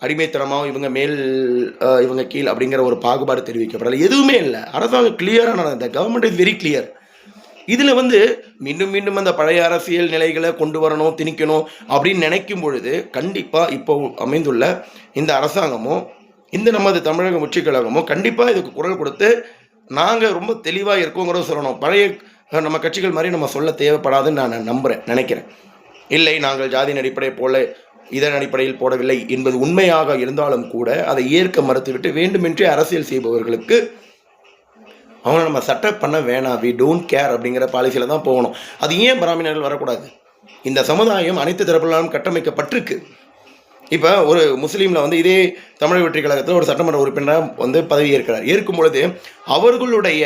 அடிமைத்தனமாக இவங்க மேல் இவங்க கீழ் அப்படிங்கிற ஒரு பாகுபாடு தெரிவிக்கப்படலை, எதுவுமே இல்லை. அரசாங்கம் கிளியராக நடந்த கவர்மெண்ட் இஸ் வெரி கிளியர். இதில் வந்து மீண்டும் மீண்டும் அந்த பழைய அரசியல் நிலைகளை கொண்டு வரணும், திணிக்கணும் அப்படின்னு நினைக்கும் பொழுது கண்டிப்பாக இப்போ அமைந்துள்ள இந்த அரசாங்கமும் இந்த நமது தமிழக முற்றிக் கழகமும் கண்டிப்பாக இதுக்கு குரல் கொடுத்து நாங்கள் ரொம்ப தெளிவாக இருக்கோங்கிறத சொல்லணும். பழைய நம்ம கட்சிகள் மாதிரி நம்ம சொல்ல தேவைப்படாதுன்னு நான் நினைக்கிறேன். இல்லை, நாங்கள் ஜாதியின் அடிப்படை போல இதன் அடிப்படையில் போடவில்லை என்பது உண்மையாக இருந்தாலும் கூட அதை ஏற்க மறுத்துவிட்டு வேண்டுமென்றே அரசியல் செய்பவர்களுக்கு அவனை நம்ம சட்டை பண்ண வேணாம், வி டோன்ட் கேர் அப்படிங்கிற பாலிசியில் தான் போகணும். அது ஏன் பிராமணர்கள் வரக்கூடாது? இந்த சமுதாயம் அனைத்து தரப்பிலும் கட்டமைக்கப்பட்டிருக்கு. இப்போ ஒரு முஸ்லீமில் வந்து இதே தமிழக வெற்றி கழகத்தில் ஒரு சட்டமன்ற உறுப்பினராக வந்து பதவி ஏற்கிறார். ஏற்கும் பொழுது அவர்களுடைய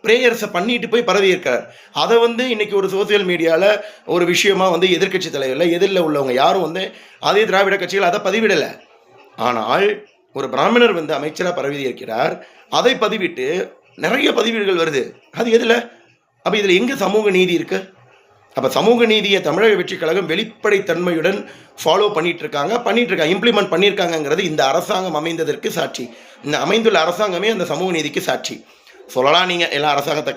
ப்ரேயர்ஸை பண்ணிட்டு போய் பதவி ஏற்கிறார். அதை வந்து இன்னைக்கு ஒரு சோசியல் மீடியாவில் ஒரு விஷயமா வந்து எதிர்கட்சி தலைவரில் எதிரில் உள்ளவங்க யாரும் வந்து அதே திராவிட கட்சிகள் அதை பதிவிடலை. ஆனால் ஒரு பிராமணர் வந்து அமைச்சராக பதவி ஏற்கிறார், அதை பதிவிட்டு நிறைய பதிவீடுகள் வருது. அது எதில்? அப்போ இதில் எங்கே சமூக நீதி இருக்கு? அப்போ சமூக நீதியை தமிழக வெற்றி கழகம் வெளிப்படைத்தன்மையுடன் ஃபாலோ பண்ணிட்டு இருக்காங்க, இம்ப்ளிமெண்ட் பண்ணியிருக்காங்கிறது இந்த அரசாங்கம் அமைந்ததற்கு சாட்சி. இந்த அமைந்துள்ள அரசாங்கமே அந்த சமூக நீதிக்கு சாட்சி. சொல்லலாம் நீங்கள் எல்லா அரசாங்கத்தை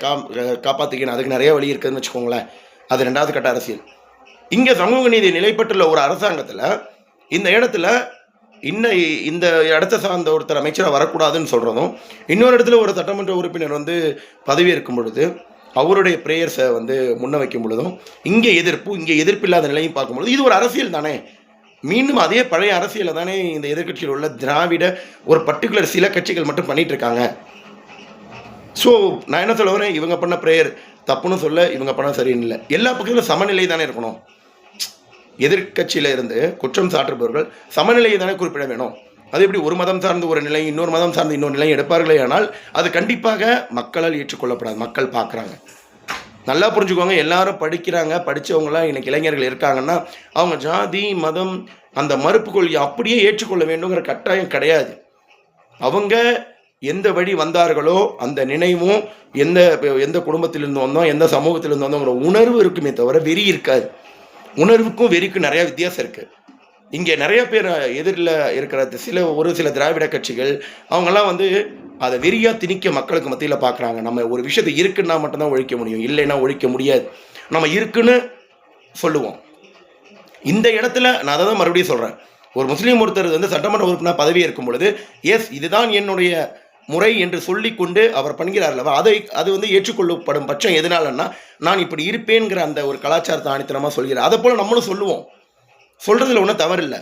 காப்பாற்றிக்கணும், அதுக்கு நிறைய வழி இருக்குதுன்னு வச்சுக்கோங்களேன். அது ரெண்டாவது கட்ட அரசியல். இங்கே சமூக நீதி நிலைப்பட்டுள்ள ஒரு அரசாங்கத்தில் இந்த இடத்துல இந்த இடத்த சார்ந்த ஒருத்தர் அமைச்சராக வரக்கூடாதுன்னு சொல்கிறதும், இன்னொரு இடத்துல ஒரு சட்டமன்ற உறுப்பினர் வந்து பதவி ஏற்கும் பொழுது அவருடைய ப்ரேயர்ஸை வந்து முன்ன வைக்கும் பொழுதும் இங்கே எதிர்ப்பு இல்லாத நிலையும் பார்க்கும்பொழுது இது ஒரு அரசியல் தானே. மீண்டும் அதே பழைய அரசியலை தானே இந்த எதிர்கட்சியில் உள்ள திராவிட ஒரு பர்டிகுலர் சில கட்சிகள் மட்டும் பண்ணிட்டு இருக்காங்க. ஸோ நான் என்ன சொல்ல வரேன், இவங்க பண்ண ப்ரேயர் தப்புன்னு சொல்ல, இவங்க பண்ண சரியில்லை. எல்லா பக்கத்திலும் சமநிலை தானே இருக்கணும். எதிர்கட்சியில் இருந்து குற்றம் சாட்டுபவர்கள் சமநிலையை தானே குறிப்பிட வேணும். அது எப்படி ஒரு மதம் சார்ந்த ஒரு நிலை இன்னொரு மதம் சார்ந்த இன்னொரு நிலை எடுப்பார்களே, ஆனால் அது கண்டிப்பாக மக்களால் ஏற்றுக்கொள்ளப்படாது. மக்கள் பார்க்குறாங்க, நல்லா புரிஞ்சுக்கோங்க. எல்லாரும் படிக்கிறாங்க, படித்தவங்களாம் இன்னைக்கு இளைஞர்கள் இருக்காங்கன்னா அவங்க ஜாதி மதம் அந்த மறுப்பு கொள்கை அப்படியே ஏற்றுக்கொள்ள வேண்டுங்கிற கட்டாயம் கிடையாது. அவங்க எந்த வழி வந்தார்களோ அந்த நினைவும் எந்த குடும்பத்திலிருந்து வந்தோம் எந்த சமூகத்திலிருந்து வந்தோங்கிற உணர்வு இருக்குமே தவிர வெறி இருக்காது. உணர்வுக்கும் வெறிக்கும் நிறைய வித்தியாசம் இருக்குது. இங்கே நிறைய பேர் எதிரில் இருக்கிற ஒரு சில திராவிட கட்சிகள் அவங்கெல்லாம் வந்து அதை வெறியாக திணிக்க மக்களுக்கு மத்தியில் பார்க்குறாங்க. நம்ம ஒரு விஷயத்தை இருக்குன்னா மட்டும்தான் ஒழிக்க முடியும், இல்லைன்னா ஒழிக்க முடியாது. நம்ம இருக்குன்னு சொல்லுவோம். இந்த இடத்துல நான் அதை தான் மறுபடியும் சொல்கிறேன். ஒரு முஸ்லீம் ஒருத்தர் வந்து சட்டமன்ற உறுப்பினர் பதவி ஏற்கும் பொழுது எஸ் இதுதான் என்னுடைய முறை என்று சொல்லி கொண்டு அவர் பண்ணுகிறார்களவா, அது வந்து ஏற்றுக்கொள்ளப்படும் பட்சம் எதனாலன்னா நான் இப்படி இருப்பேங்கிற அந்த ஒரு கலாச்சாரத்தை ஆணித்தனமாக சொல்கிறார். அதை போல் நம்மளும் சொல்லுவோம், சொல்கிறதுல ஒன்றும் தவறில்லை.